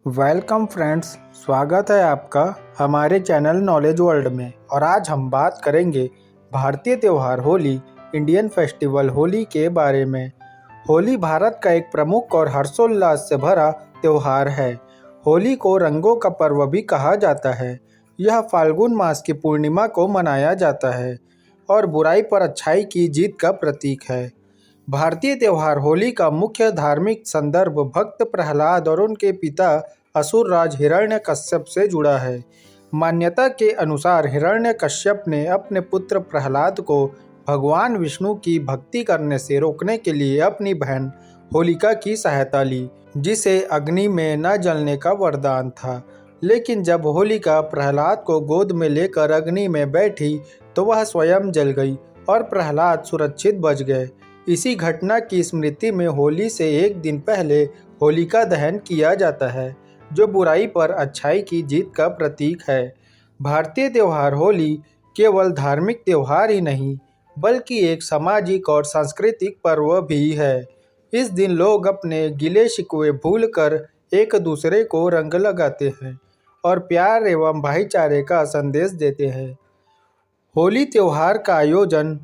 Welcome friends, स्वागत है आपका हमारे चैनल नॉलेज वर्ल्ड में। और आज हम बात करेंगे भारतीय त्यौहार होली, इंडियन फेस्टिवल होली के बारे में। होली भारत का एक प्रमुख और हर्षोल्लास से भरा त्यौहार है। होली को रंगों का पर्व भी कहा जाता है। यह फाल्गुन मास की पूर्णिमा को मनाया जाता है और बुराई पर अच्छाई की जीत का प्रतीक है। भारतीय त्यौहार होली का मुख्य धार्मिक संदर्भ भक्त प्रहलाद और उनके पिता असुर राज हिरण्यकश्यप से जुड़ा है। मान्यता के अनुसार हिरण्यकश्यप ने अपने पुत्र प्रहलाद को भगवान विष्णु की भक्ति करने से रोकने के लिए अपनी बहन होलिका की सहायता ली, जिसे अग्नि में न जलने का वरदान था। लेकिन जब होलिका प्रहलाद को गोद में लेकर अग्नि में बैठी तो वह स्वयं जल गई और प्रहलाद सुरक्षित बच गए। इसी घटना की स्मृति में होली से एक दिन पहले होलिका दहन किया जाता है, जो बुराई पर अच्छाई की जीत का प्रतीक है। भारतीय त्यौहार होली केवल धार्मिक त्यौहार ही नहीं, बल्कि एक सामाजिक और सांस्कृतिक पर्व भी है। इस दिन लोग अपने गिले शिकवे भूलकर एक दूसरे को रंग लगाते हैं और प्यार एवं भाईचारे का संदेश देते हैं। होली त्यौहार का आयोजन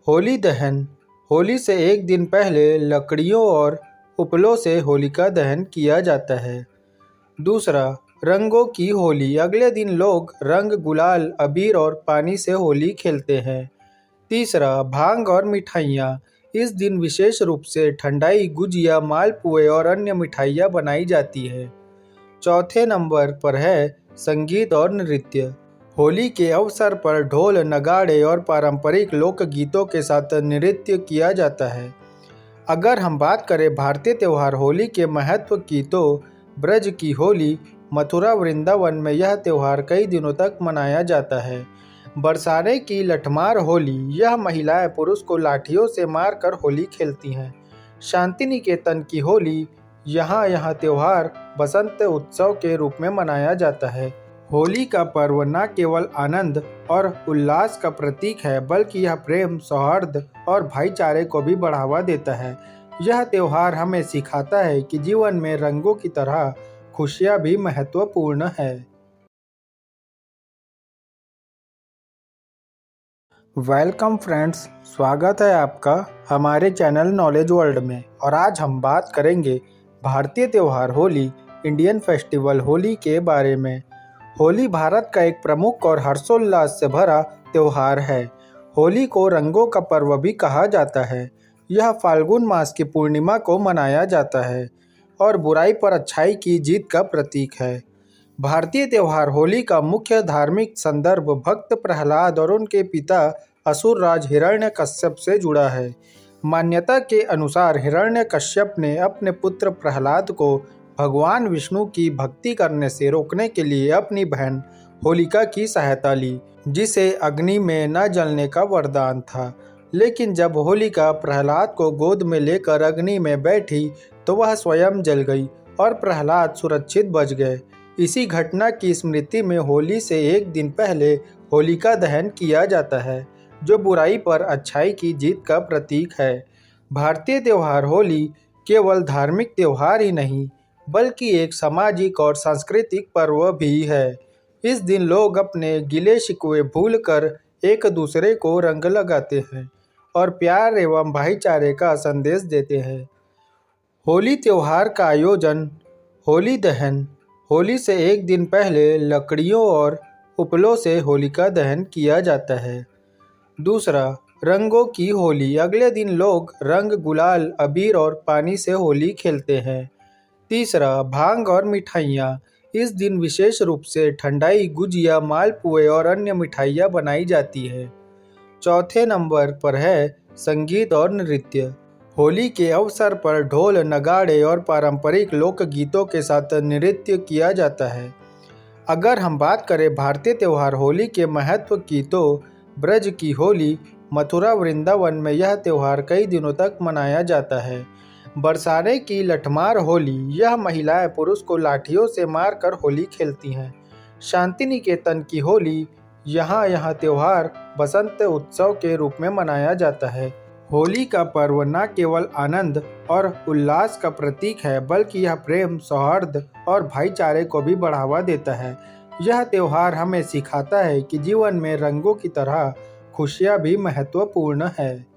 होली दहन होली से एक दिन पहले लकड़ियों और उपलों से होलिका दहन किया जाता है। दूसरा, रंगों की होली। अगले दिन लोग रंग, गुलाल, अबीर और पानी से होली खेलते हैं। तीसरा, भांग और मिठाइयाँ। इस दिन विशेष रूप से ठंडाई, गुजिया, मालपुए और अन्य मिठाइयाँ बनाई जाती हैं। चौथे नंबर पर है संगीत और नृत्य। होली के अवसर पर ढोल, नगाड़े और पारंपरिक लोकगीतों के साथ नृत्य किया जाता है। अगर हम बात करें भारतीय त्यौहार होली के महत्व की, तो ब्रज की होली, मथुरा, वृंदावन में यह त्यौहार कई दिनों तक मनाया जाता है। बरसाने की लठमार होली। यह महिलाएं पुरुष को लाठियों से मारकर होली खेलती हैं। शांति निकेतन की होली। यह त्यौहार बसंत उत्सव के रूप में मनाया जाता है। होली का पर्व न केवल आनंद और उल्लास का प्रतीक है, बल्कि यह प्रेम, सौहार्द और भाईचारे को भी बढ़ावा देता है। यह त्यौहार हमें सिखाता है कि जीवन में रंगों की तरह खुशियाँ भी महत्वपूर्ण है। वेलकम फ्रेंड्स, स्वागत है आपका हमारे चैनल नॉलेज वर्ल्ड में। और आज हम बात करेंगे भारतीय त्यौहार होली, इंडियन फेस्टिवल होली के बारे में। होली भारत का एक प्रमुख और हर्षोल्लास से भरा त्यौहार है। होली को रंगों का पर्व भी कहा जाता है। यह फाल्गुन मास की पूर्णिमा को मनाया जाता है और बुराई पर अच्छाई की जीत का प्रतीक है। भारतीय त्यौहार होली का मुख्य धार्मिक संदर्भ भक्त प्रहलाद और उनके पिता असुर राज हिरण्यकश्यप से जुड़ा है। मान्यता के अनुसार हिरण्यकश्यप ने अपने पुत्र प्रहलाद को भगवान विष्णु की भक्ति करने से रोकने के लिए अपनी बहन होलिका की सहायता ली, जिसे अग्नि में न जलने का वरदान था। लेकिन जब होलिका प्रहलाद को गोद में लेकर अग्नि में बैठी तो वह स्वयं जल गई और प्रहलाद सुरक्षित बच गए। इसी घटना की स्मृति में होली से एक दिन पहले होलिका दहन किया जाता है, जो बुराई पर अच्छाई की जीत का प्रतीक है। भारतीय त्यौहार होली केवल धार्मिक त्यौहार ही नहीं, बल्कि एक सामाजिक और सांस्कृतिक पर्व भी है। इस दिन लोग अपने गिले शिकवे भूलकर एक दूसरे को रंग लगाते हैं और प्यार एवं भाईचारे का संदेश देते हैं। होली त्यौहार का आयोजन होली दहन होली से एक दिन पहले लकड़ियों और उपलों से होलिका दहन किया जाता है। दूसरा, रंगों की होली। अगले दिन लोग रंग, गुलाल, अबीर और पानी से होली खेलते हैं। तीसरा, भांग और मिठाइयाँ। इस दिन विशेष रूप से ठंडाई, गुजिया, मालपुए और अन्य मिठाइयाँ बनाई जाती हैं। चौथे नंबर पर है संगीत और नृत्य। होली के अवसर पर ढोल, नगाड़े और पारंपरिक लोकगीतों के साथ नृत्य किया जाता है। अगर हम बात करें भारतीय त्यौहार होली के महत्व की, तो ब्रज की होली, मथुरा, वृंदावन में यह त्यौहार कई दिनों तक मनाया जाता है। बरसाने की लठमार होली। यह महिलाएं पुरुष को लाठियों से मारकर होली खेलती हैं। शांति निकेतन की होली। यह त्यौहार बसंत उत्सव के रूप में मनाया जाता है। होली का पर्व न केवल आनंद और उल्लास का प्रतीक है, बल्कि यह प्रेम, सौहार्द और भाईचारे को भी बढ़ावा देता है। यह त्योहार हमें सिखाता है कि जीवन में रंगों की तरह खुशियाँ भी महत्वपूर्ण है।